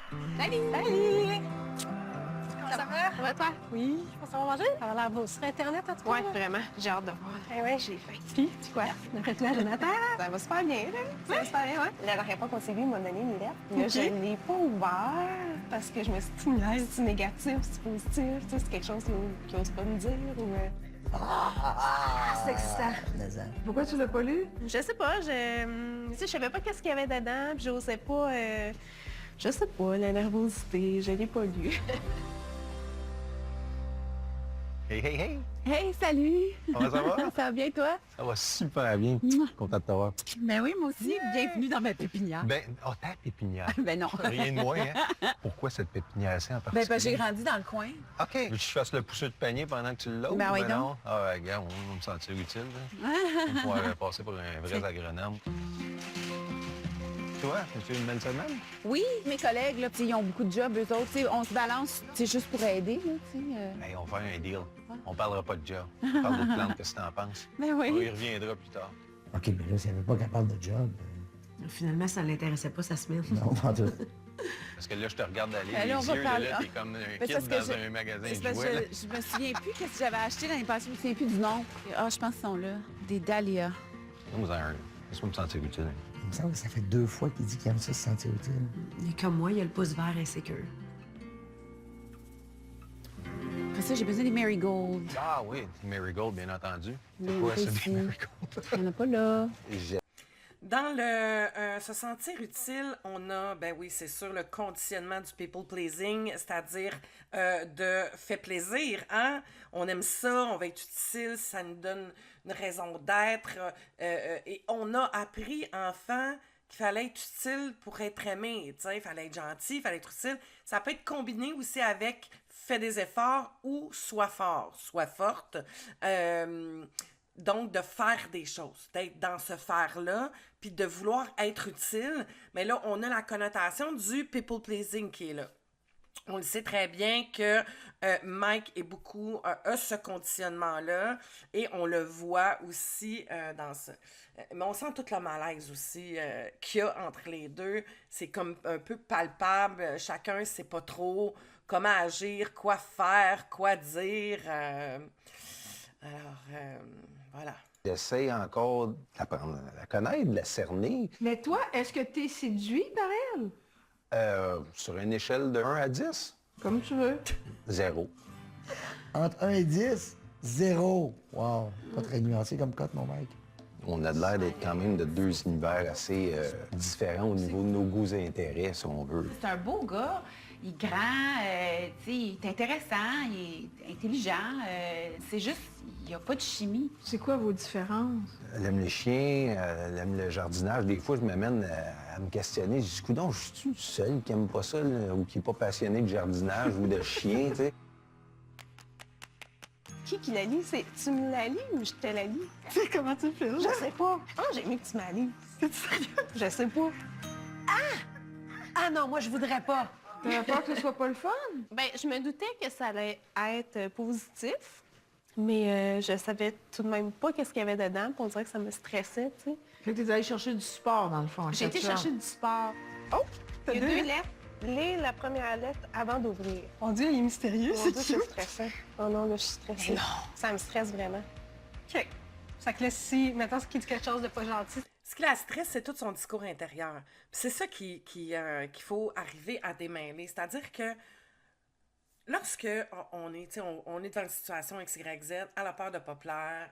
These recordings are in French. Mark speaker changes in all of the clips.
Speaker 1: Salut!
Speaker 2: Salut!
Speaker 1: Comment ça va?
Speaker 2: Ça va toi?
Speaker 1: Oui, on s'en va manger? Ça a l'air beau sur Internet, en tout cas.
Speaker 2: Ouais,
Speaker 1: là.
Speaker 2: vraiment. J'ai hâte de voir.
Speaker 1: Eh ouais, j'ai faim. Puis, tu quoi? D'après toi, Jonathan?
Speaker 2: Ça va super bien, là. Ça va super bien, ouais.
Speaker 1: La dernière fois qu'on s'est vu, il m'a donné une lettre. Là,
Speaker 2: Ok.
Speaker 1: je ne l'ai pas ouvert parce que je me suis dit, c'est négatif, c'est positif, tu sais, c'est quelque chose qu'il n'ose pas me dire ou... c'est excitant.
Speaker 3: Pourquoi tu l'as pas lu?
Speaker 1: Je sais pas, tu sais, je savais pas qu'est-ce qu'il y avait dedans, puis j'osais pas, je sais pas, la nervosité, je l'ai pas lu.
Speaker 4: Hey, hey, hey!
Speaker 1: Hey, salut!
Speaker 4: Comment ça va?
Speaker 1: Ça va bien, toi?
Speaker 4: Ça va super bien. Content de t'avoir.
Speaker 3: Ben oui, moi aussi. Bienvenue dans ma pépinière.
Speaker 4: Ben, oh, ta pépinière.
Speaker 3: Ben non.
Speaker 4: Rien de moins, hein? Pourquoi cette pépinière-ci en
Speaker 3: Ben,
Speaker 4: particulier?
Speaker 3: parce que j'ai grandi dans le coin.
Speaker 4: OK. Veux-tu que je fasse le pousseux de panier pendant que tu l'as?
Speaker 3: Ben oui, donc.
Speaker 4: non? Ah, ouais, regarde, on va me sentir utile. Là. On va pouvoir passer pour un vrai agronome. Toi, as-tu eu une belle semaine?
Speaker 3: Oui, mes collègues, là, ils ont beaucoup de jobs, eux autres. T'sais, on se balance juste pour aider. Là,
Speaker 4: Hey, on va faire un deal. On parlera pas de job. On parle de plantes, qu'est-ce que t'en penses?
Speaker 3: Ben
Speaker 4: On y
Speaker 3: oui.
Speaker 4: reviendra plus tard.
Speaker 5: OK, mais là, si elle n'est pas capable de job,
Speaker 6: Finalement, ça ne l'intéressait pas sa semaine.
Speaker 5: non, pas tout.
Speaker 4: Parce que là, je te regarde aller,
Speaker 3: Ben
Speaker 4: les
Speaker 3: là, on va
Speaker 4: yeux,
Speaker 3: parler-
Speaker 4: là, t'es comme un
Speaker 3: Mais
Speaker 4: kid
Speaker 3: parce que
Speaker 4: dans
Speaker 3: je-
Speaker 4: un magasin
Speaker 3: C'est
Speaker 4: de
Speaker 3: parce
Speaker 4: jouets. là.
Speaker 3: que je me souviens plus qu'est-ce que j'avais acheté l'année passée. Je me souviens plus du nom. Ah, je pense qu'ils sont là. Des dahlias.
Speaker 4: Donne-moi un. Laisse-moi me sentir utile.
Speaker 5: Il me semble que ça fait 2 fois qu'il dit qu'il aime ça se sentir utile.
Speaker 6: Et comme moi, il a le pouce vert insécure.
Speaker 3: Après ça, j'ai besoin des marigolds.
Speaker 4: Ah oui, des marigold, bien entendu. C'est
Speaker 3: Oui,
Speaker 4: quoi ça,
Speaker 3: aussi.
Speaker 4: des marigold?
Speaker 3: Il n'y en a pas là.
Speaker 7: Dans le se sentir utile, on a, ben oui, c'est sûr, le conditionnement du people pleasing, c'est-à-dire de fait plaisir, hein? On aime ça, on va être utile, ça nous donne une raison d'être. Et on a appris, enfant, qu'il fallait être utile pour être aimé, tu sais, il fallait être gentil, il fallait être utile. Ça peut être combiné aussi avec fais des efforts ou sois fort, sois forte. Donc, de faire des choses, d'être dans ce faire-là, puis de vouloir être utile. Mais là, on a la connotation du people pleasing qui est là. On le sait très bien que Mike est beaucoup a ce conditionnement-là et on le voit aussi dans ça. Mais on sent tout le malaise aussi qu'il y a entre les deux. C'est comme un peu palpable. Chacun ne sait pas trop comment agir, quoi faire, quoi dire. Voilà.
Speaker 4: J'essaie encore d'apprendre à la connaître, de la cerner.
Speaker 8: Mais toi, est-ce que t'es séduit par elle?
Speaker 4: Sur une échelle de 1 à 10,
Speaker 8: Comme tu veux.
Speaker 4: 0.
Speaker 5: Entre 1 et 10, 0. Wow. Pas très nuancé comme cote, mon mec.
Speaker 4: On a l'air d'être quand même de deux univers assez différents au niveau de nos goûts et intérêts, si on veut.
Speaker 3: C'est un beau gars. Il est grand, tu sais, il est intéressant, il est intelligent. C'est juste, il n'y a pas de chimie.
Speaker 8: C'est quoi vos différences?
Speaker 4: Elle aime les chiens, elle aime le jardinage. Des fois, je m'amène à me questionner. Je dis, coudonc, je suis le seul qui aime pas ça, là, ou qui n'est pas passionné de jardinage ou de chien, tu sais?
Speaker 1: Qui la lit? Tu me la lis ou je te la lis?
Speaker 8: Comment tu fais?
Speaker 1: Je sais pas. Je pense que j'ai aimé que tu m'as lis.
Speaker 8: C'est sérieux?
Speaker 1: Je sais pas. Ah non, moi, je voudrais pas.
Speaker 8: T'as peur que ce soit pas le fun?
Speaker 1: Ben, je me doutais que ça allait être positif, mais je savais tout de même pas qu'est-ce qu'il y avait dedans, puis on dirait que ça me stressait, tu sais.
Speaker 8: Fait que t'es allé chercher du sport, dans le fond. en
Speaker 1: J'ai été
Speaker 8: quelque sorte.
Speaker 1: chercher du sport. Oh!
Speaker 8: T'as
Speaker 1: Il y a
Speaker 8: deux?
Speaker 1: 2 lettres. Lis la première lettre avant d'ouvrir.
Speaker 8: Mon Dieu, il est mystérieux,
Speaker 1: Mon Dieu, c'est stressant. Oh non, là, je suis stressée. Ça me stresse vraiment.
Speaker 8: OK. Ça que là, si, maintenant, ce qui dit quelque chose de pas gentil,
Speaker 7: Ce qui la stresse, c'est tout son discours intérieur. Puis c'est ça qu'il faut arriver à démêler. C'est-à-dire que lorsque on est, tu sais, on est devant une situation X, Y, Z, elle a peur de pas plaire,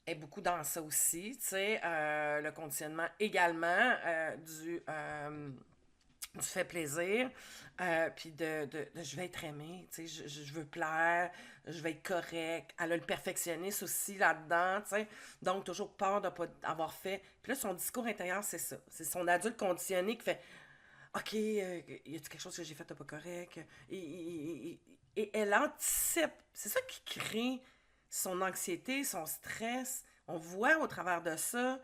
Speaker 7: est beaucoup dans ça aussi, tu sais, le conditionnement également du fait plaisir, puis de je vais être aimée, tu sais, je veux plaire, je vais être correct. Elle a le perfectionniste aussi là-dedans, tu sais, donc toujours peur de ne pas avoir fait. Puis là, son discours intérieur, c'est ça. C'est son adulte conditionné qui fait « OK, y a-t-il quelque chose que j'ai fait de pas correct? » Et elle anticipe. C'est ça qui crée son anxiété, son stress. On voit au travers de ça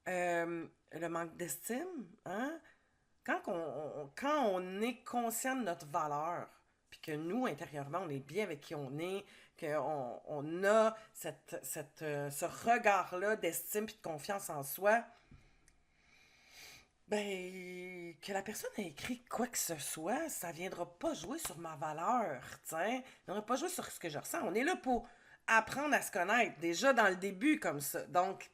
Speaker 7: le manque d'estime, hein? Quand on est conscient de notre valeur, puis que nous, intérieurement, on est bien avec qui on est, qu'on a ce regard-là d'estime puis de confiance en soi, Ben, que la personne ait écrit quoi que ce soit, ça viendra pas jouer sur ma valeur, tu sais. Ça viendra pas jouer sur ce que je ressens. On est là pour apprendre à se connaître, déjà dans le début comme ça. Donc,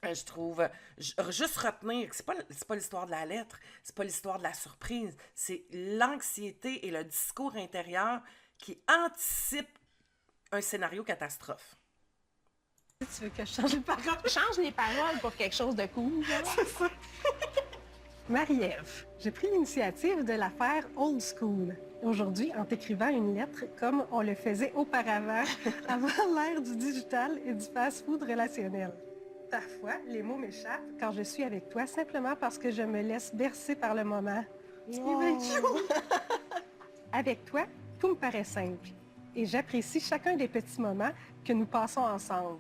Speaker 7: je trouve, juste retenir que c'est pas l'histoire de la lettre, c'est pas l'histoire de la surprise, c'est l'anxiété et le discours intérieur qui anticipe un scénario catastrophe.
Speaker 1: Tu veux que je change les paroles? Change les paroles pour quelque chose de cool. C'est ça. Marie-Ève, j'ai pris l'initiative de la faire old school. Aujourd'hui, en t'écrivant une lettre comme on le faisait auparavant, avant l'ère du digital et du fast-food relationnel. Parfois, les mots m'échappent quand je suis avec toi simplement parce que je me laisse bercer par le moment. C'est bien cute. Avec toi, tout me paraît simple et j'apprécie chacun des petits moments que nous passons ensemble.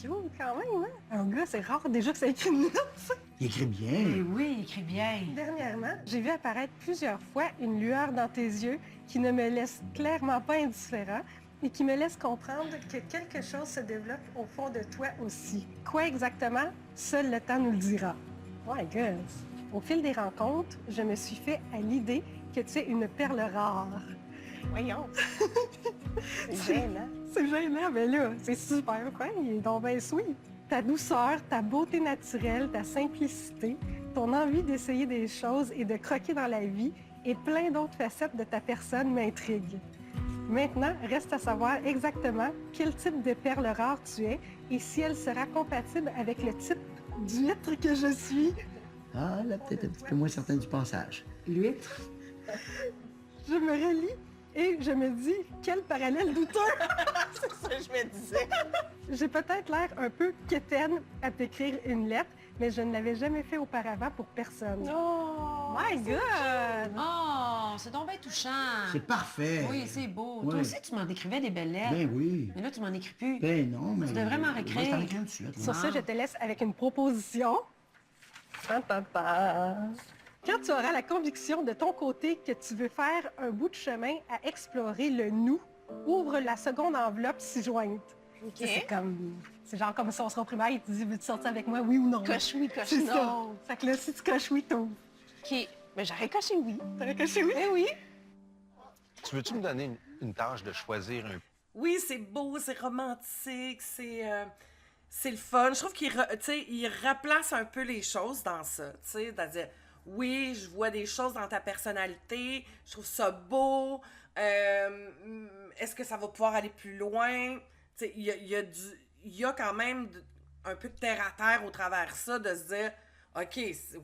Speaker 1: Cute quand même, hein? Un gars, c'est rare déjà que ça écrit une lettre, ça.
Speaker 5: Il écrit bien.
Speaker 6: Eh oui, il écrit bien.
Speaker 1: Dernièrement, j'ai vu apparaître plusieurs fois une lueur dans tes yeux qui ne me laisse clairement pas indifférent et qui me laisse comprendre que quelque chose se développe au fond de toi aussi. Quoi exactement? Seul le temps nous le dira. My God! Au fil des rencontres, je me suis fait à l'idée que tu es une perle rare. Voyons! C'est gênant. C'est gênant, mais là, c'est super fin, il est donc bien sweet. Ta douceur, ta beauté naturelle, ta simplicité, ton envie d'essayer des choses et de croquer dans la vie et plein d'autres facettes de ta personne m'intriguent. Maintenant, reste à savoir exactement quel type de perle rare tu es et si elle sera compatible avec le type d'huître que je suis.
Speaker 5: Ah, là, peut-être un petit peu moins certaine du passage.
Speaker 6: L'huître.
Speaker 1: Je me relis et je me dis, quel parallèle douteux!
Speaker 7: C'est ça que je me disais.
Speaker 1: J'ai peut-être l'air un peu quétaine à t'écrire une lettre, mais je ne l'avais jamais fait auparavant pour personne.
Speaker 8: Oh!
Speaker 1: My God!
Speaker 6: Oh, c'est donc bien touchant.
Speaker 5: C'est parfait.
Speaker 6: Oui, c'est beau.
Speaker 5: Ouais.
Speaker 6: Toi aussi, tu m'en écrivais des belles lettres.
Speaker 5: Ben oui.
Speaker 6: Mais là, tu m'en écris plus.
Speaker 5: Ben non, mais...
Speaker 6: Tu devrais m'en réécrire.
Speaker 5: Je vais t'en écrire tout de suite.
Speaker 1: Sur ce, je te laisse avec une proposition. Ta, ta, ta. Quand tu auras la conviction de ton côté que tu veux faire un bout de chemin à explorer le nous, ouvre la seconde enveloppe ci-jointe. Ça, c'est genre comme si on sera au primaire et tu dis, veux-tu sortir avec moi, oui ou non?
Speaker 8: Coche oui, coche
Speaker 1: C'est ça.
Speaker 8: non.
Speaker 1: Fait que là, si tu coches oui, t'ouvres.
Speaker 8: OK. Mais j'aurais coché oui.
Speaker 1: T'aurais coché oui? Eh oui.
Speaker 4: Tu veux-tu me donner une tâche de choisir un...
Speaker 7: Oui, c'est beau, c'est romantique, c'est le fun. Je trouve il replace un peu les choses dans ça, tu sais, c'est-à-dire, oui, je vois des choses dans ta personnalité, je trouve ça beau, est-ce que ça va pouvoir aller plus loin? Tu sais, il y a quand même un peu de terre-à-terre au travers ça, de se dire, OK,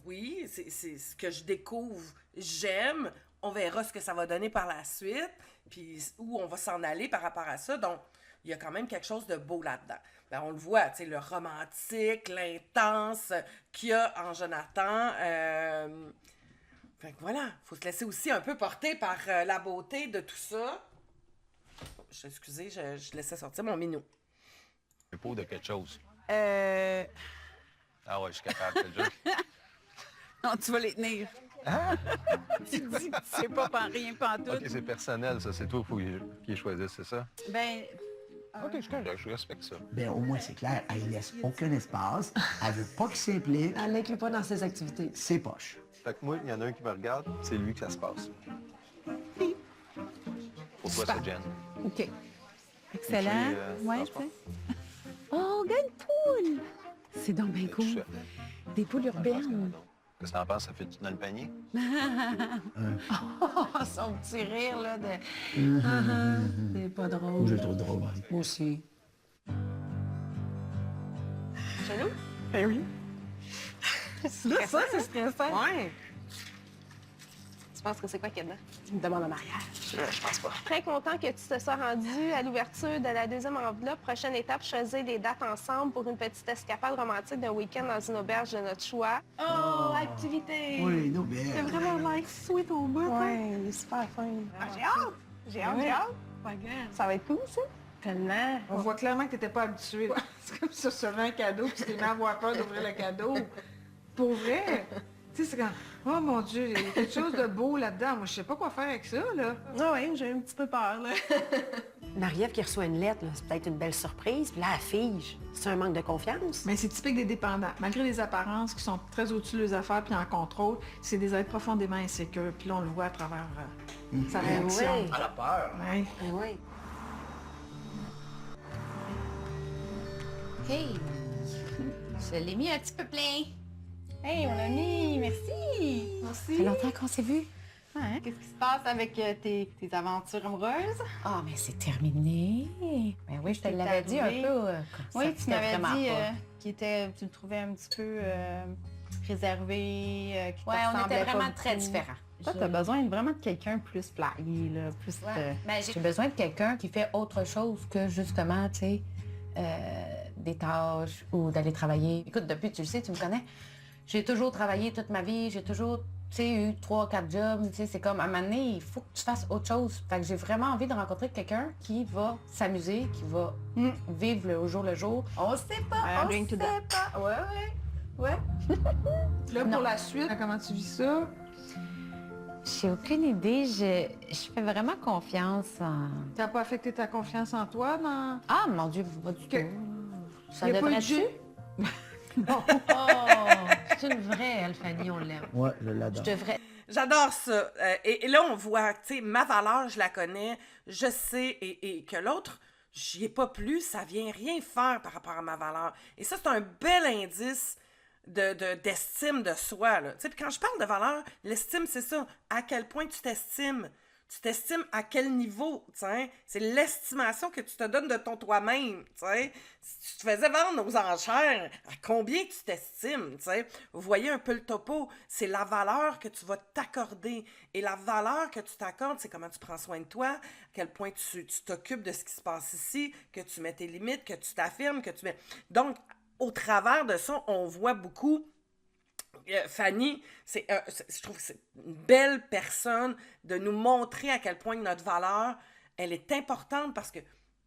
Speaker 7: oui, c'est ce que je découvre, j'aime, on verra ce que ça va donner par la suite, puis où on va s'en aller par rapport à ça. Donc, il y a quand même quelque chose de beau là-dedans. Ben, on le voit, tu sais, le romantique, l'intense qu'il y a en Jonathan. Fait que voilà, il faut se laisser aussi un peu porter par la beauté de tout ça. Excusez, je laissais sortir mon minou.
Speaker 4: un pot de quelque chose?
Speaker 3: Euh...
Speaker 4: Ah ouais, je suis capable, déjà.
Speaker 3: Non, tu vas les tenir. Tu dis que tu sais pas rien pantoute.
Speaker 4: OK, c'est personnel, ça. C'est toi qui choisisse, c'est ça?
Speaker 3: Ben,
Speaker 4: OK, je suis correct, je respecte ça.
Speaker 5: Ben au moins, c'est clair. Elle laisse aucun espace. Elle veut pas qu'il s'implique.
Speaker 6: Elle l'inclut pas dans ses activités.
Speaker 5: C'est poche.
Speaker 4: Fait que moi, il y en a un qui me regarde, c'est lui que ça se passe. Pour toi, c'est Jen.
Speaker 3: OK. Excellent.
Speaker 4: Et puis,
Speaker 3: Ouais,
Speaker 4: transport.
Speaker 3: tu sais. Oh, regarde une poule! C'est donc bien
Speaker 4: Tout
Speaker 3: cool.
Speaker 4: ça.
Speaker 3: Des poules urbaines.
Speaker 4: Qu'est-ce que t'en penses? Ça fait tout dans le panier?
Speaker 3: Oh, son petit rire, là, de... C'est pas drôle.
Speaker 5: Moi, je le trouve drôle.
Speaker 3: Moi aussi.
Speaker 1: Chez nous? Ben oui. Là, ça, c'est stressant.
Speaker 8: Ouais.
Speaker 1: Tu penses que c'est quoi qu'il y a dedans? Tu me demandes en mariage.
Speaker 8: Je pense pas.
Speaker 2: Très content que tu te sois rendu à l'ouverture de la deuxième enveloppe. Prochaine étape, choisir des dates ensemble pour une petite escapade romantique d'un week-end dans une auberge de notre choix.
Speaker 1: Oh, activité!
Speaker 5: Oui, non,
Speaker 1: C'est
Speaker 5: ben...
Speaker 1: vraiment like sweet au bout.
Speaker 2: Ouais, il est super fin.
Speaker 1: J'ai hâte! J'ai hâte,
Speaker 2: Ouais.
Speaker 1: j'ai hâte! Regarde.
Speaker 2: Ça va être cool, ça?
Speaker 1: Tellement.
Speaker 8: On voit clairement que t'étais pas habitué. C'est comme si tu recevais un cadeau puis tu t'es mis à avoir peur d'ouvrir le cadeau. Pour vrai. Tu sais, c'est comme, oh mon Dieu, il y a quelque chose de beau là-dedans. Moi, je sais pas quoi faire avec ça, là.
Speaker 1: Ah ouais, j'ai un petit peu peur, là.
Speaker 6: Marie-Ève qui reçoit une lettre, là, c'est peut-être une belle surprise, puis là, elle fige. C'est un manque de confiance.
Speaker 8: Mais c'est typique des dépendants. Malgré les apparences qui sont très au-dessus de leurs affaires puis en contrôle, c'est des êtres profondément insécures. Puis là, on le voit à travers sa réaction.
Speaker 6: oui.
Speaker 5: Elle a peur.
Speaker 8: Ouais.
Speaker 6: Ben oui.
Speaker 3: Hey! Je l'ai mis un petit peu plein. Hey, mon ami, merci!
Speaker 8: Merci.
Speaker 3: Ça fait longtemps qu'on s'est vu. Hein? Qu'est-ce qui se passe avec tes aventures amoureuses? Ah, mais c'est terminé. Ben oui, je te
Speaker 6: C'est
Speaker 3: l'avais dit un
Speaker 6: arrivé.
Speaker 3: peu.
Speaker 9: Oui, tu m'avais dit
Speaker 3: pas.
Speaker 9: tu le trouvais un petit peu réservé, qui te
Speaker 3: Ouais, on
Speaker 9: ressemblait
Speaker 3: était
Speaker 9: pas
Speaker 3: vraiment très
Speaker 9: beaucoup.
Speaker 3: différents.
Speaker 9: Toi, t'as besoin vraiment de quelqu'un plus flyé, là, plus...
Speaker 3: Ouais. Ben,
Speaker 10: J'ai besoin de quelqu'un qui fait autre chose que justement, tu sais, des tâches ou d'aller travailler. Écoute, depuis, tu le sais, tu me connais, j'ai toujours travaillé toute ma vie, j'ai toujours, tu sais, eu 3-4 jobs, tu sais, c'est comme, à un moment donné, il faut que tu fasses autre chose. Fait que j'ai vraiment envie de rencontrer quelqu'un qui va s'amuser, qui va vivre au jour le jour. On sait pas,
Speaker 8: I'm
Speaker 10: on
Speaker 8: going to
Speaker 10: sait pas. Ouais.
Speaker 8: Là, pour la suite, comment tu vis ça?
Speaker 9: J'ai aucune idée. Je fais vraiment confiance en...
Speaker 8: Ça n'a pas affecté ta confiance en toi dans...
Speaker 9: Ah, mon Dieu, pas du
Speaker 8: Que-
Speaker 9: tout. Ça
Speaker 8: Y a pas eu de
Speaker 9: devrait-tu?
Speaker 8: jeu?
Speaker 6: Oh, c'est une vraie, elle, Fanny, on l'aime.
Speaker 5: Ouais, je l'adore.
Speaker 6: Je devrais...
Speaker 7: J'adore ça. Et là, on voit, tu sais, ma valeur, je la connais, je sais, et que l'autre, j'y ai pas plu, ça vient rien faire par rapport à ma valeur. Et ça, c'est un bel indice d'estime de soi, là. Tu sais, puis quand je parle de valeur, l'estime, c'est ça. À quel point tu t'estimes. Tu t'estimes à quel niveau, tu sais. C'est l'estimation que tu te donnes de ton toi-même, tu sais. Si tu te faisais vendre aux enchères, à combien tu t'estimes, tu sais. Vous voyez un peu le topo. C'est la valeur que tu vas t'accorder. Et la valeur que tu t'accordes, c'est comment tu prends soin de toi, à quel point tu t'occupes de ce qui se passe ici, que tu mets tes limites, que tu t'affirmes, que tu mets... Donc, au travers de ça, on voit beaucoup... Fanny, je trouve que c'est une belle personne de nous montrer à quel point notre valeur, elle est importante parce que,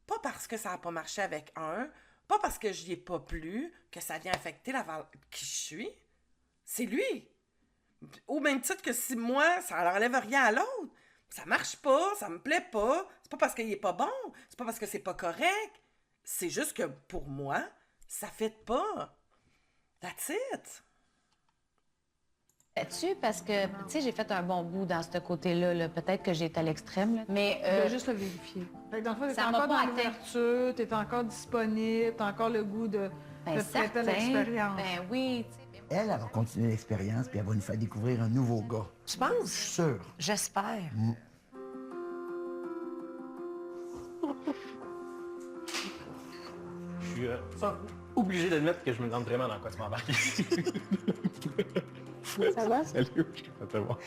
Speaker 7: pas parce que ça n'a pas marché avec un, pas parce que je n'y ai pas plu, que ça vient affecter la valeur qui je suis. C'est lui. Au même titre que si moi, ça n'enlève rien à l'autre. Ça marche pas, ça me plaît pas. C'est pas parce qu'il est pas bon, c'est pas parce que c'est pas correct. C'est juste que pour moi, ça fait pas. That's it.
Speaker 9: Là-dessus, parce que, tu sais, j'ai fait un bon bout dans ce côté-là. Là. Peut-être que j'ai été à l'extrême, là. Mais
Speaker 8: Je vais juste le vérifier. Fait que dans le fond, t'es
Speaker 9: ça m'a
Speaker 8: encore
Speaker 9: pas
Speaker 8: dans
Speaker 9: atteint.
Speaker 8: l'ouverture, t'es encore disponible, t'as encore le goût de faire
Speaker 9: certain.
Speaker 8: l'expérience.
Speaker 9: Ben oui, tu sais.
Speaker 5: Elle va continuer l'expérience, puis elle va nous faire découvrir un nouveau gars.
Speaker 6: Tu
Speaker 5: Je
Speaker 6: penses?
Speaker 5: suis sûr.
Speaker 6: J'espère.
Speaker 11: Je suis obligé d'admettre que je me demande vraiment dans quoi tu m'embarques.
Speaker 2: Ça va?
Speaker 11: Salut, ça te voir.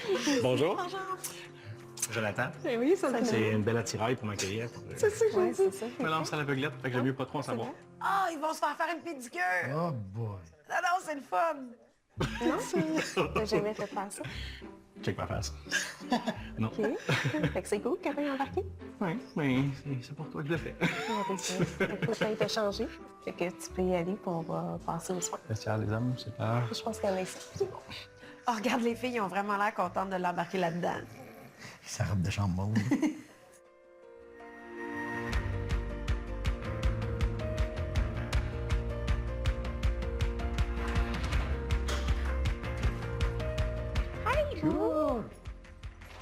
Speaker 11: Bonjour. Jonathan.
Speaker 2: Ben oui, ça
Speaker 11: C'est une belle attirail pour m'accueillir.
Speaker 2: C'est ça que j'ai dit.
Speaker 11: Je me lance à l'aveuglette, fait que j'aime mieux pas trop en savoir.
Speaker 6: Ah, ils vont se faire une pédicure!
Speaker 5: Oh boy.
Speaker 6: Non, non, c'est le fun!
Speaker 2: T'as jamais fait faire ça?
Speaker 11: Check ma face. Non.
Speaker 2: OK. Fait que c'est cool quand même embarqué.
Speaker 11: Oui, mais c'est pour toi que je le fais.
Speaker 2: Il faut que j'aille te changer. Fait que tu peux y aller puis on va passer au soin.
Speaker 11: Vestiaire des hommes, c'est peur.
Speaker 2: Je pense qu'elle est ici.
Speaker 6: Oh, regarde, les filles, ils ont vraiment l'air contentes de l'embarquer là-dedans.
Speaker 5: Sa robe de chambre mauve.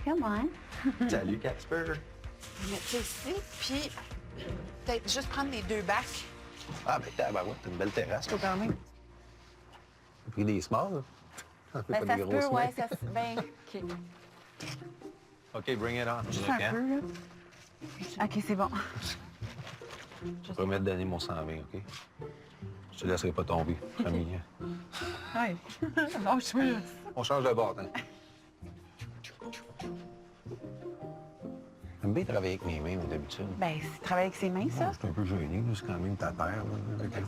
Speaker 9: Come on.
Speaker 4: Salut, Casper.
Speaker 3: Mettre ici, puis peut-être juste prendre les 2 bacs.
Speaker 4: Ah, ben, t'as une belle terrasse, là, quand même. T'as pris des smalls, là?
Speaker 9: Ben,
Speaker 4: Pas
Speaker 9: ça
Speaker 4: des
Speaker 9: se
Speaker 4: grosses
Speaker 9: peut, ouais,
Speaker 4: mains.
Speaker 9: ça se... Ben, OK.
Speaker 4: OK, bring it on.
Speaker 9: Juste un peu, là. OK, c'est bon.
Speaker 4: Je vais promettre de donner mon 120, OK? Je te laisserai pas tomber, promis.
Speaker 9: Ouais. Oh, je suis...
Speaker 4: On change de bord, hein? J'aime bien travailler avec mes mains, moi, d'habitude.
Speaker 9: Ben, c'est travailler avec ses mains, ça.
Speaker 4: Je suis un peu gêné, là, c'est quand même ta terre, là, avec elle.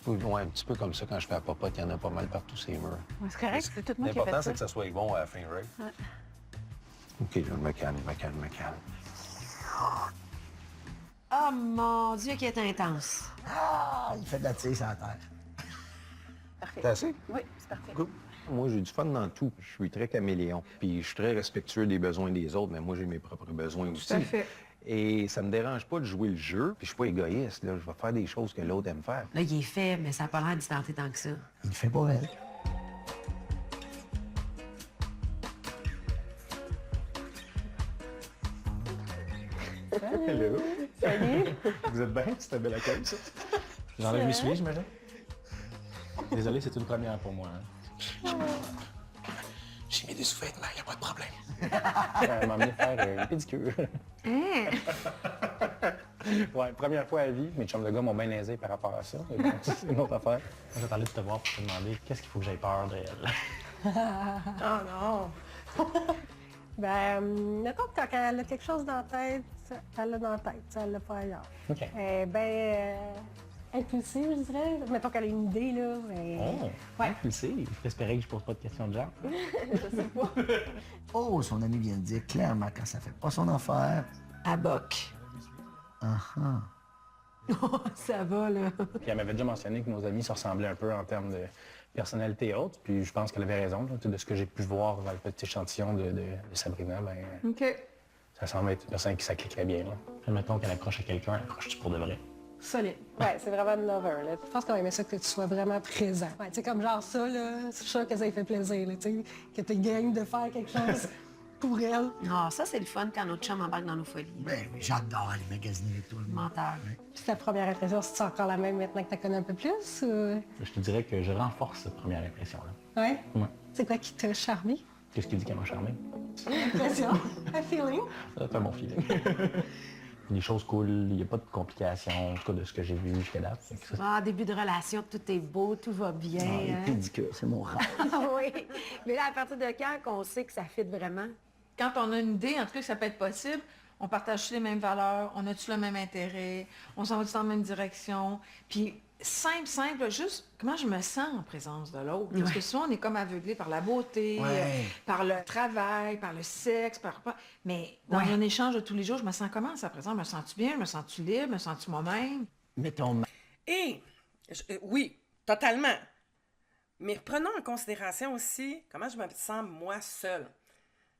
Speaker 4: Ouais, un petit peu comme ça, quand je fais la popote, il y en a pas mal partout ces murs.
Speaker 9: Ouais, c'est correct, c'est tout moi qui ai fait
Speaker 4: L'important,
Speaker 9: ça.
Speaker 4: c'est que ça soit bon à la fin, right?
Speaker 9: Ouais.
Speaker 4: OK, là, je me calme.
Speaker 6: Oh mon Dieu, qui est intense.
Speaker 5: Ah, il fait de la tire sur la terre.
Speaker 4: T'as assez?
Speaker 9: Oui, c'est parfait.
Speaker 4: Cool. Moi, j'ai du fun dans tout. Je suis très caméléon. Puis je suis très respectueux des besoins des autres, mais moi, j'ai mes propres besoins aussi.
Speaker 8: Tout à fait.
Speaker 4: Et ça me dérange pas de jouer le jeu. Puis je suis pas égoïste, là. Je vais faire des choses que l'autre aime faire.
Speaker 6: Là, il est fait, mais ça n'a pas l'air d'y tenter tant que ça.
Speaker 5: Il le fait pour elle.
Speaker 11: Hello.
Speaker 2: Salut.
Speaker 11: Vous êtes bien? C'est un bel accueil, ça. J'enlève mes souliers, j'imagine. Désolé, c'est une première pour moi. Hein. J'ai mis des sous-vêtements, il n'y a pas de problème. Elle m'a amené faire une pédicure. Ouais, première fois à vie. Mes chums de gars m'ont bien aisé par rapport à ça. C'est une autre affaire. Moi, j'attendais de te voir pour te demander qu'est-ce qu'il faut que j'aie peur de elle.
Speaker 1: Oh non! Mettons que quand elle a quelque chose dans la tête, elle l'a dans la tête, elle l'a pas ailleurs.
Speaker 11: OK.
Speaker 1: Impulsive, je dirais. Mettons qu'elle a une idée, là.
Speaker 11: Oh, impulsive. J'espérais que je pose pas de questions de genre.
Speaker 2: Je sais pas.
Speaker 5: Oh, son ami vient de dire clairement quand ça fait pas son affaire.
Speaker 6: À boc. Ça va, là.
Speaker 11: Puis elle m'avait déjà mentionné que nos amis se ressemblaient un peu en termes de personnalité et autres. Puis je pense qu'elle avait raison. Là, de ce que j'ai pu voir dans le petit échantillon de Sabrina,
Speaker 8: OK.
Speaker 11: ça semble être une personne qui s'appliquerait bien. Là. Admettons qu'elle accroche à quelqu'un, elle accroche-tu pour de vrai?
Speaker 1: Solide. Ouais, c'est vraiment une lover, là. Je pense qu'on aimait ça que tu sois vraiment présent. Ouais, tu sais, comme genre ça, là, c'est sûr que ça lui fait plaisir, là, tu sais, que t'es game de faire quelque chose pour elle.
Speaker 6: Ah, ça, c'est le fun quand notre chum embarque dans nos folies.
Speaker 5: Ben oui, j'adore aller magasiner avec toi.
Speaker 6: Menteur.
Speaker 1: Puis ta première impression, c'est encore la même maintenant que tu connais un peu plus? Ou...
Speaker 11: Je te dirais que je renforce cette première impression-là.
Speaker 1: Ouais?
Speaker 11: Ouais.
Speaker 1: C'est quoi qui t'a charmé?
Speaker 11: Qu'est-ce qui dit qu'elle m'a charmé?
Speaker 1: Impression? Un feeling?
Speaker 11: C'est un bon feeling. Les choses cool, il n'y a pas de complications, en tout cas de ce que j'ai vu jusqu'à date.
Speaker 6: Ah, début de relation, tout est beau, tout va bien.
Speaker 5: Les
Speaker 6: hein?
Speaker 5: pédicures, c'est mon rêve.
Speaker 6: Oui. Mais là, à partir de quand qu'on sait que ça fit vraiment?
Speaker 8: Quand on a une idée, en tout cas, que ça peut être possible, on partage les mêmes valeurs, on a-tu le même intérêt, on s'en va dans la même direction. Puis, simple, juste comment je me sens en présence de l'autre. Parce que souvent, on est comme aveuglé par la beauté, par le travail, par le sexe, mais dans un échange de tous les jours, je me sens comment, ça présente? Me sens-tu bien? Me sens-tu libre? Me sens-tu moi-même?
Speaker 5: Mettons
Speaker 7: Et, oui, totalement. Mais prenons en considération aussi comment je me sens moi seule.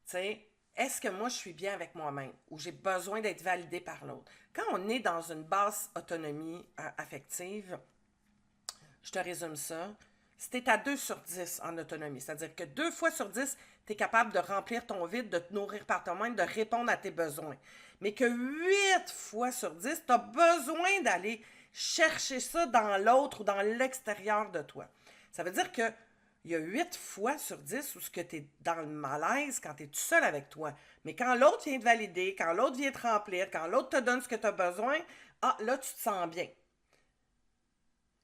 Speaker 7: Tu sais, est-ce que moi je suis bien avec moi-même ou j'ai besoin d'être validée par l'autre? Quand on est dans une basse autonomie affective, je te résume ça, si tu es à 2 sur 10 en autonomie, c'est-à-dire que 2 fois sur 10, tu es capable de remplir ton vide, de te nourrir par toi-même, de répondre à tes besoins. Mais que 8 fois sur 10, tu as besoin d'aller chercher ça dans l'autre ou dans l'extérieur de toi. Ça veut dire que il y a 8 fois sur 10 où tu es dans le malaise quand tu es tout seul avec toi. Mais quand l'autre vient te valider, quand l'autre vient te remplir, quand l'autre te donne ce que tu as besoin, là, tu te sens bien.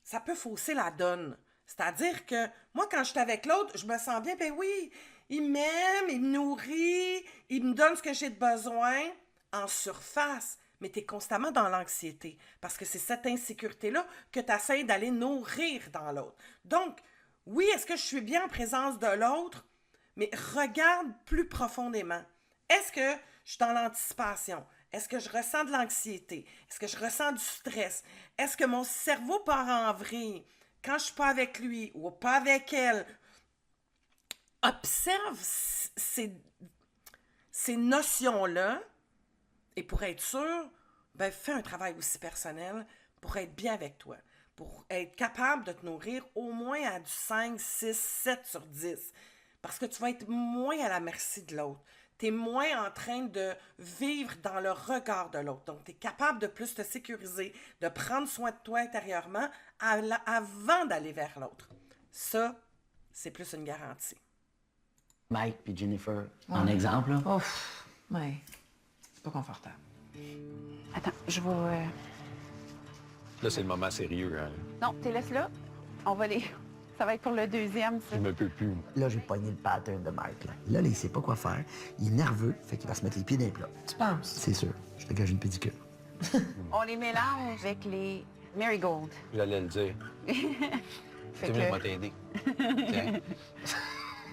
Speaker 7: Ça peut fausser la donne. C'est-à-dire que moi, quand je suis avec l'autre, je me sens bien. Ben oui, il m'aime, il me nourrit, il me donne ce que j'ai de besoin en surface. Mais tu es constamment dans l'anxiété parce que c'est cette insécurité-là que tu essaies d'aller nourrir dans l'autre. Donc, oui, est-ce que je suis bien en présence de l'autre? Mais regarde plus profondément. Est-ce que je suis dans l'anticipation? Est-ce que je ressens de l'anxiété? Est-ce que je ressens du stress? Est-ce que mon cerveau part en vrille quand je ne suis pas avec lui ou pas avec elle? Observe ces notions-là et pour être sûr, fais un travail aussi personnel pour être bien avec toi. Pour être capable de te nourrir au moins à du 5, 6, 7 sur 10. Parce que tu vas être moins à la merci de l'autre. Tu es moins en train de vivre dans le regard de l'autre. Donc, tu es capable de plus te sécuriser, de prendre soin de toi intérieurement avant d'aller vers l'autre. Ça, c'est plus une garantie.
Speaker 5: Mike puis Jennifer, en exemple, là.
Speaker 8: Ouf, ouais. C'est pas confortable.
Speaker 3: Attends, je vais...
Speaker 4: Là, c'est le moment sérieux. Hein.
Speaker 3: Non, t'es laisse là. On va les... Ça va être pour le deuxième, ça.
Speaker 4: Je me peux plus.
Speaker 5: Là, j'ai pogné le pattern de Mike. Là, il sait pas quoi faire. Il est nerveux, fait qu'il va se mettre les pieds dans les plats.
Speaker 6: Tu penses?
Speaker 5: C'est sûr. Je te gage une pédicure.
Speaker 3: On les mélange avec les Marigold.
Speaker 4: J'allais le dire.
Speaker 3: Fait
Speaker 4: Je vais t'aider. Tiens.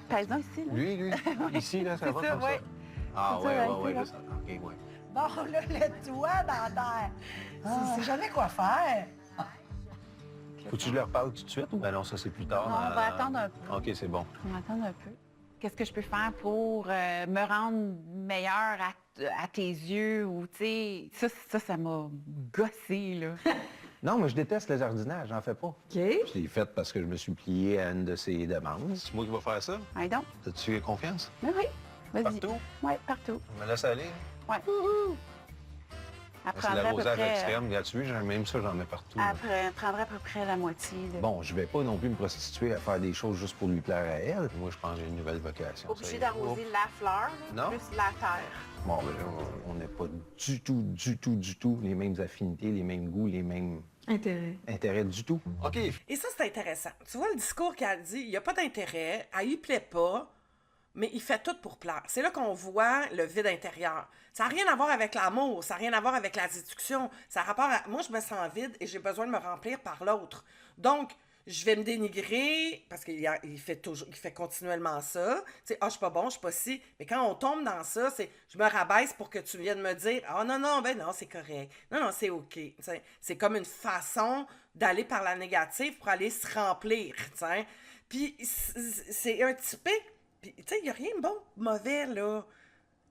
Speaker 3: Par exemple, ici, là.
Speaker 4: Lui. Ici, là, ça va
Speaker 3: C'est ça,
Speaker 4: comme
Speaker 3: ouais.
Speaker 4: ça. Ah,
Speaker 3: C'est ça,
Speaker 4: ouais,
Speaker 3: là.
Speaker 4: là, ça. OK, ouais.
Speaker 6: Bon, là, le doigt dans la terre. C'est jamais quoi faire.
Speaker 1: OK.
Speaker 4: Faut-tu que je leur parle tout de suite ou ben non, ça c'est plus tard?
Speaker 3: Non, on va attendre un peu.
Speaker 4: OK, c'est bon.
Speaker 3: On va attendre un peu. Qu'est-ce que je peux faire pour me rendre meilleure à tes yeux ou, tu sais, ça m'a gossé, là.
Speaker 4: Non, mais je déteste le jardinage, j'en fais pas.
Speaker 8: OK.
Speaker 4: Je l'ai fait parce que je me suis plié à une de ses demandes. C'est moi qui vais faire ça?
Speaker 3: Allez donc.
Speaker 4: As-tu confiance?
Speaker 3: Oui, oui. Vas-y.
Speaker 4: Partout?
Speaker 3: Oui, partout.
Speaker 4: Je me laisse aller.
Speaker 3: Oui.
Speaker 4: C'est
Speaker 3: Apprendrait à peu
Speaker 4: l'arrosage
Speaker 3: près...
Speaker 4: extrême gratuit, même ça, j'en mets partout. là.
Speaker 3: Prendrait à peu près la moitié. Là.
Speaker 4: Bon, je vais pas non plus me prostituer à faire des choses juste pour lui plaire à elle. Moi, je pense que j'ai une nouvelle vocation.
Speaker 3: Obligé
Speaker 4: Ça y est.
Speaker 3: d'arroser la fleur, là,
Speaker 4: Non.
Speaker 3: plus la terre.
Speaker 4: Bon, ben là, on n'est pas du tout les mêmes affinités, les mêmes goûts, les mêmes intérêts du tout. OK.
Speaker 7: Et ça, c'est intéressant. Tu vois, le discours qu'elle dit, il n'y a pas d'intérêt, elle y plaît pas, mais il fait tout pour plaire. C'est là qu'on voit le vide intérieur. Ça n'a rien à voir avec l'amour, ça n'a rien à voir avec la séduction. Ça a rapport à... Moi, je me sens vide et j'ai besoin de me remplir par l'autre. Donc, je vais me dénigrer, parce qu'il fait continuellement ça. Tu sais, je suis pas bon, je suis pas si. Mais quand on tombe dans ça, c'est je me rabaisse pour que tu viennes me dire non, ben non, c'est correct. Non, c'est OK. T'sais, c'est comme une façon d'aller par la négative pour aller se remplir. T'sais. Puis c'est un typique. Puis, tu sais, il n'y a rien de bon, mauvais, là.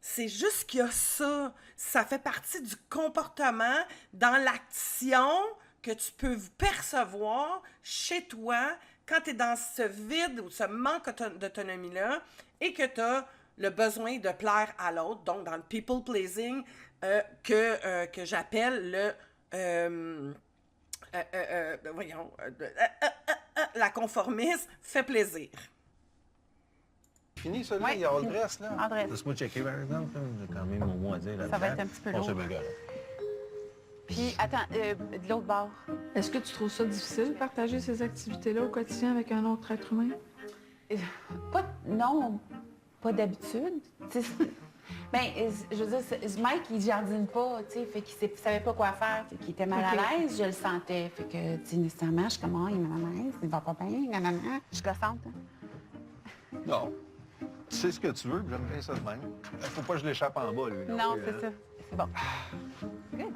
Speaker 7: C'est juste qu'il y a ça. Ça fait partie du comportement dans l'action que tu peux percevoir chez toi quand tu es dans ce vide ou ce manque d'autonomie-là et que tu as le besoin de plaire à l'autre, donc dans le people pleasing que j'appelle la conformisme fait plaisir.
Speaker 4: Fini, ça, là?
Speaker 3: Ouais.
Speaker 4: Il y a All Dress, là?
Speaker 3: All Dress.
Speaker 4: Laisse-moi checker, par exemple. J'ai quand même mon mot à dire là-dedans.
Speaker 3: Ça va être un petit peu
Speaker 4: Bon,
Speaker 3: lourd.
Speaker 4: c'est bien correct.
Speaker 3: Puis, attends, de l'autre bord.
Speaker 8: Est-ce que tu trouves ça difficile de partager ces activités-là au quotidien avec un autre être humain?
Speaker 3: Non, pas d'habitude. Ben, je veux dire, Mike, il jardine pas, tu sais, fait qu'il savait pas quoi faire, fait qu'il était mal à l'aise, je le sentais. Fait que, tu sais, nécessairement, je suis comme, il est mal à l'aise, il va pas bien, nanana. Je suis gossante, hein.
Speaker 4: Non. Tu sais ce que tu veux, puis j'aime bien ça de même. Faut pas que je l'échappe en bas, lui.
Speaker 3: Non,
Speaker 4: plus,
Speaker 3: c'est
Speaker 4: hein.
Speaker 3: ça. C'est bon. Good.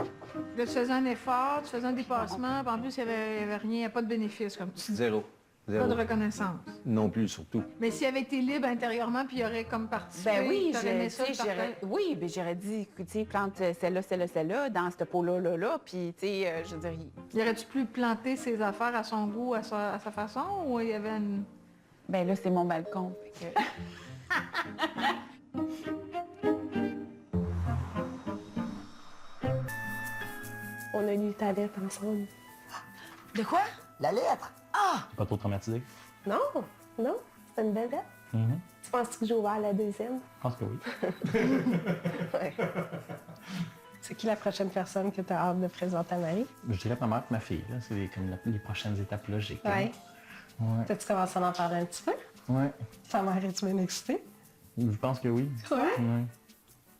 Speaker 8: Là, tu faisais un effort, tu faisais un dépassement, puis en plus, il n'y avait rien, il n'y a pas de bénéfice, comme tu dis.
Speaker 4: Zéro.
Speaker 8: Pas de reconnaissance.
Speaker 4: Non plus, surtout.
Speaker 8: Mais s'il avait été libre intérieurement, puis il aurait comme participé,
Speaker 3: Ben oui,
Speaker 8: t'aurais aimé ça, le partage?
Speaker 3: j'aurais dit, écoute, tu sais, plante celle-là, dans ce pot-là, puis, tu sais, je veux dire...
Speaker 8: Y aurais-tu pu planter ses affaires à son goût, à sa façon, ou il y avait une...
Speaker 3: Ben là, c'est mon balcon, fait que...
Speaker 2: On a lu ta lettre ensemble.
Speaker 5: De quoi? La lettre?
Speaker 11: Pas trop traumatisé?
Speaker 2: Non, c'est une belle lettre. Tu penses que j'ai ouvert la deuxième?
Speaker 11: Je pense que oui.
Speaker 2: Ouais. C'est qui la prochaine personne que tu as hâte de présenter à Marie?
Speaker 11: Je dirais ma mère et ma fille. Là. C'est comme les prochaines étapes logiques. là.
Speaker 2: Ouais.
Speaker 11: Ouais.
Speaker 2: T'as-tu commencé à en parler un petit peu?
Speaker 11: Ouais.
Speaker 2: Ta mère est-tu bien excitée?
Speaker 11: Je pense que oui.
Speaker 2: Ouais.
Speaker 11: Ouais.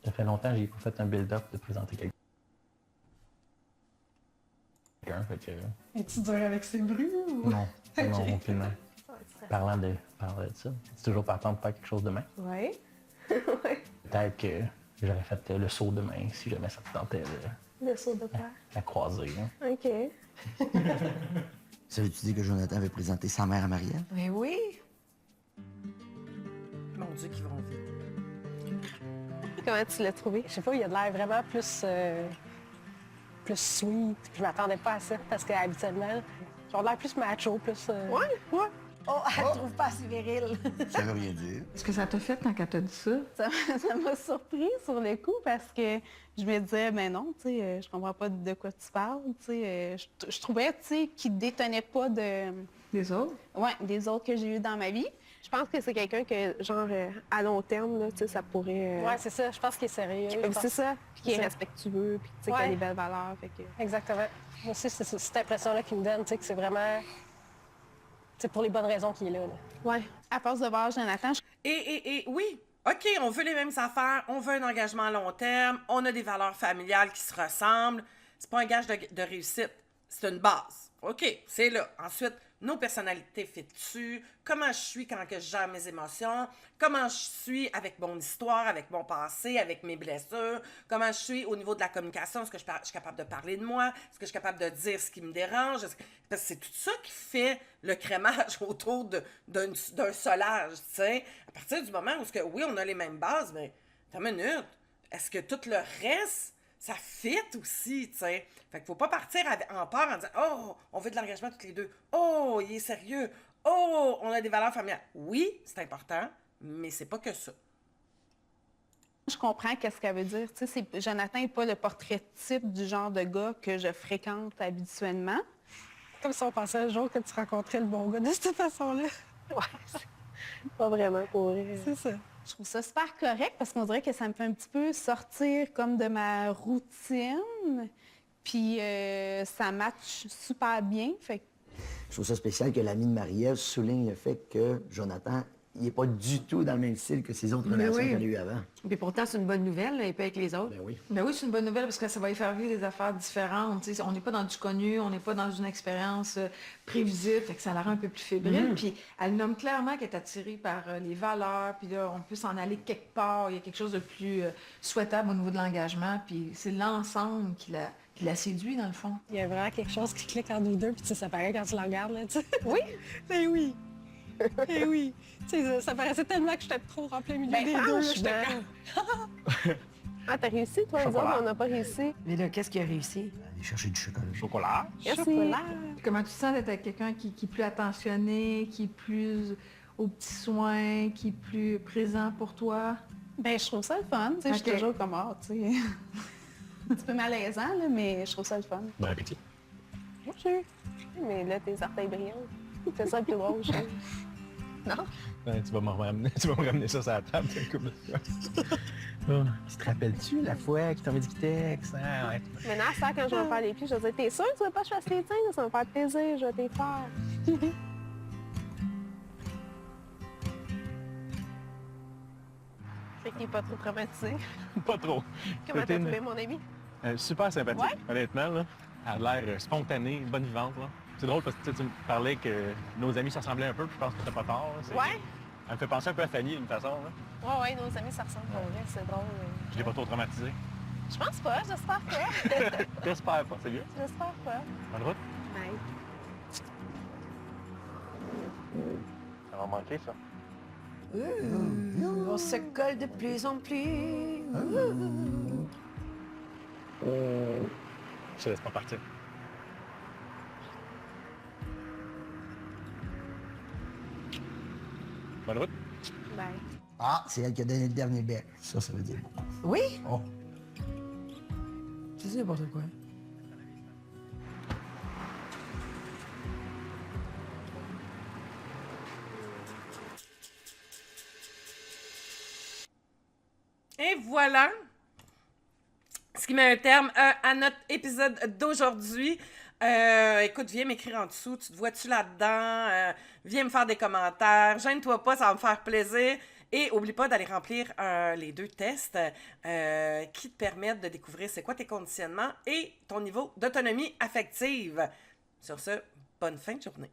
Speaker 11: Ça fait longtemps que j'ai pas fait un build-up de présenter quelqu'un. Fait que...
Speaker 1: Es-tu dur avec ses bruits ou...
Speaker 11: Non, non, aucunement. Parlant de ça, c'est toujours partant de faire quelque chose demain.
Speaker 2: Oui.
Speaker 11: Peut-être que j'aurais fait le saut demain si jamais ça te tentait
Speaker 2: Le saut de quoi?
Speaker 11: la croiser. Hein.
Speaker 2: OK.
Speaker 5: Ça veut-tu dire que Jonathan avait présenté sa mère à Marielle?
Speaker 8: Mais oui!
Speaker 7: Mon Dieu, qu'ils vont vite.
Speaker 2: Comment tu l'as trouvé?
Speaker 1: Je sais pas, il a de l'air vraiment plus sweet. Je m'attendais pas à ça parce qu'habituellement, j'ai l'air plus macho, plus...
Speaker 2: Ouais.
Speaker 6: Oh, elle ne trouve pas assez viril.
Speaker 5: Ça veut rien dire.
Speaker 8: Est-ce que ça t'a fait quand elle t'a dit ça?
Speaker 2: Ça m'a surpris sur le coup parce que je me disais, mais non, tu sais, je comprends pas de quoi tu parles, tu sais. Je trouvais, tu sais, qu'il détonnait pas de...
Speaker 8: Des autres?
Speaker 2: Ouais, des autres que j'ai eu dans ma vie. Je pense que c'est quelqu'un que, genre, à long terme, là, tu sais, ça pourrait...
Speaker 1: Ouais, c'est ça. Je pense qu'il est sérieux. je pense.
Speaker 2: C'est ça. Puis qu'il est
Speaker 1: C'est ça.
Speaker 2: respectueux, puis tu sais, qu'il a
Speaker 1: Ouais.
Speaker 2: des belles valeurs, fait que...
Speaker 1: Exactement. Moi aussi, c'est cette impression-là qu'il me donne, tu sais, que c'est vraiment... C'est pour les bonnes raisons qu'il est là.
Speaker 2: Ouais. À force de voir Jonathan,
Speaker 7: Et oui, OK, on veut les mêmes affaires, on veut un engagement à long terme, on a des valeurs familiales qui se ressemblent. C'est pas un gage de réussite, c'est une base. OK, c'est là. Ensuite, nos personnalités fit-tu, comment je suis quand que je gère mes émotions, comment je suis avec mon histoire, avec mon passé, avec mes blessures, comment je suis au niveau de la communication, est-ce que je suis capable de parler de moi, est-ce que je suis capable de dire ce qui me dérange, parce que c'est tout ça qui fait le crémage autour d'un solage, tu sais. À partir du moment où, oui, on a les mêmes bases, mais attends une minute, est-ce que tout le reste, ça fit aussi, tu sais? Fait qu'il faut pas partir en peur en disant « Oh, on veut de l'engagement toutes les deux. Oh, il est sérieux. Oh, on a des valeurs familiales. » Oui, c'est important, mais c'est pas que ça.
Speaker 2: Je comprends qu'est-ce qu'elle veut dire. Tu sais, Jonathan n'est pas le portrait type du genre de gars que je fréquente habituellement.
Speaker 1: Comme si on pensait un jour que tu rencontrais le bon gars de cette façon-là.
Speaker 6: Ouais, pas vraiment pour vrai.
Speaker 1: C'est ça.
Speaker 2: Je trouve ça super correct parce qu'on dirait que ça me fait un petit peu sortir comme de ma routine. Puis ça match super bien. Fait que...
Speaker 5: Je trouve ça spécial que l'ami de Marie-Ève souligne le fait que Jonathan, il n'est pas du tout dans le même style que ses autres relations qu'elle a eues avant.
Speaker 6: Puis pourtant, c'est une bonne nouvelle, là, il peut avec les autres.
Speaker 5: Ben oui.
Speaker 8: Ben oui, c'est une bonne nouvelle parce que ça va y faire vivre des affaires différentes. Tu sais, on n'est pas dans du connu, on n'est pas dans une expérience prévisible, fait que ça a l'air un peu plus fébrile. Puis elle nomme clairement qu'elle est attirée par les valeurs, puis là, on peut s'en aller quelque part. Il y a quelque chose de plus souhaitable au niveau de l'engagement, puis c'est l'ensemble qui la séduit, dans le fond.
Speaker 1: Il y a vraiment quelque chose qui clique entre nous deux, puis tu sais, ça paraît quand tu la regardes, là, tu sais.
Speaker 2: Oui?
Speaker 1: Ben oui. Eh oui. Tu sais, ça paraissait tellement que j'étais trop en plein milieu des deux. J'étais comme...
Speaker 6: Ah, t'as réussi, toi, les autres, on n'a pas réussi. Mais là, qu'est-ce qu'il a réussi?
Speaker 5: Aller chercher du chocolat.
Speaker 11: Chocolat.
Speaker 6: Merci.
Speaker 8: Comment tu te sens d'être avec quelqu'un qui est plus attentionné, qui est plus aux petits soins, qui est plus présent pour toi?
Speaker 2: Ben, je trouve ça le fun. Tu sais, Je suis toujours comme, tu sais, un petit peu malaisant, là, mais je trouve ça le fun.
Speaker 11: Bon appétit.
Speaker 6: Bonjour. Mais là, tes orteils brillants. C'est ça le plus drôle, je trouve. Non?
Speaker 11: Ouais, tu vas me ramener ça sur la table, une couple de fois. Oh, tu te rappelles-tu la fois qui t'avait dit qu'il texte? Ah, ouais.
Speaker 6: Maintenant, ça, quand je vais me faire les pieds, je vais dire, t'es sûr que tu veux pas que je fasse les tiens? Ça va me faire plaisir, je vais t'y faire. Fait qu'il est pas trop traumatisé.
Speaker 11: Pas trop.
Speaker 6: Comment t'as trouvé mon ami?
Speaker 11: Super sympathique, honnêtement. Là. Elle a l'air spontanée, bonne vivante. Là. C'est drôle parce que tu me parlais que nos amis se ressemblaient un peu, puis je pense que t'as pas tort. Là.
Speaker 6: Ouais.
Speaker 11: Elle me fait penser un peu à Fanny d'une façon. Là.
Speaker 6: Ouais, nos amis, ça ressemble pour vrai, c'est drôle.
Speaker 11: Je l'ai pas trop traumatisé.
Speaker 6: Je pense pas, j'espère pas.
Speaker 11: J'espère pas, c'est bien.
Speaker 6: J'espère pas.
Speaker 11: Bonne route.
Speaker 6: Bye.
Speaker 11: Ça va manquer, ça.
Speaker 6: On se colle de plus en plus.
Speaker 11: Je te laisse pas partir. Bonne route.
Speaker 6: Bye.
Speaker 5: Ah, c'est elle qui a donné le dernier bec. Ça veut dire beaucoup.
Speaker 6: Oui?
Speaker 5: Oh.
Speaker 6: C'est n'importe quoi.
Speaker 7: Et voilà ce qui met un terme à notre épisode d'aujourd'hui. Écoute, viens m'écrire en dessous. Tu te vois-tu là-dedans? Viens me faire des commentaires. Gêne-toi pas, ça va me faire plaisir. Et oublie pas d'aller remplir les 2 tests qui te permettent de découvrir c'est quoi tes conditionnements et ton niveau d'autonomie affective. Sur ce, bonne fin de journée.